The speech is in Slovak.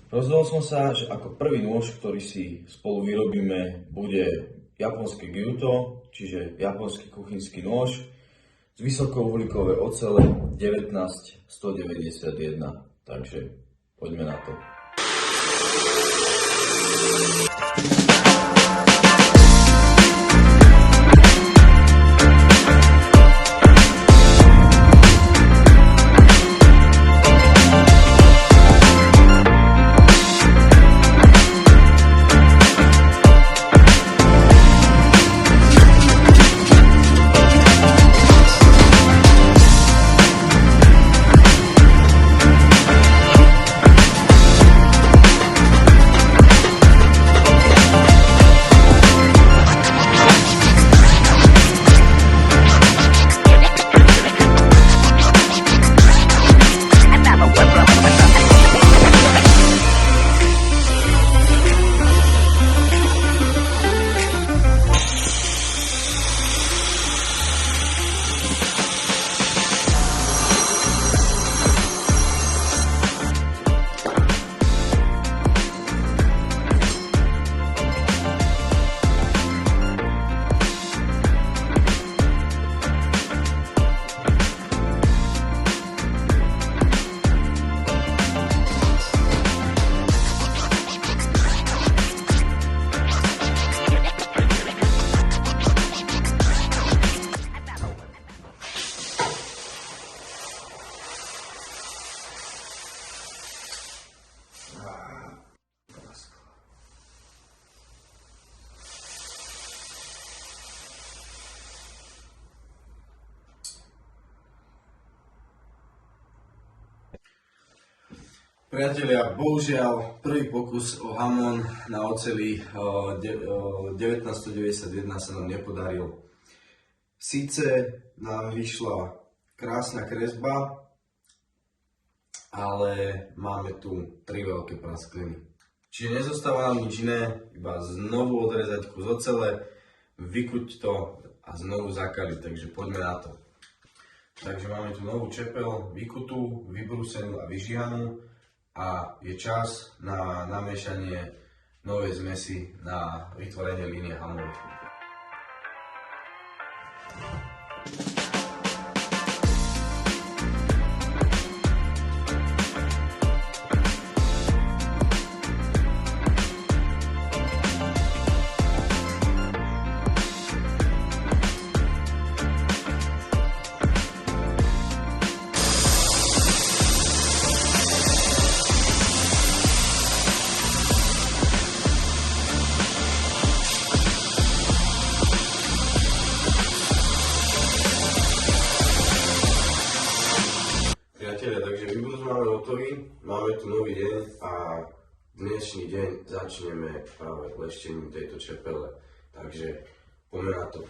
Rozhodol som sa, že ako prvý nôž, ktorý si spolu vyrobíme, bude japonské Gyuto, čiže japonský kuchynský nôž z vysokouhlíkovej ocele 19191. Takže poďme na to. Priatelia, bohužiaľ, prvý pokus o Hamon na oceli 1991 sa nám nepodaril. Síce nám vyšla krásna kresba, ale máme tu 3 veľké praskliny. Čiže nezostáva nám nič iné, iba znovu odrezať kus ocele, vykuť to a znovu zakaliť, takže poďme na to. Takže máme tu novú čepel, vykutú, vybrúsenú a vyžihanú. A je čas na namiešanie novej zmesi na vytvorenie línie Hamonu. Takže výbrus máme hotový, máme tu nový deň a dnešný deň začneme práve leštením tejto čepele. Takže poďme na to.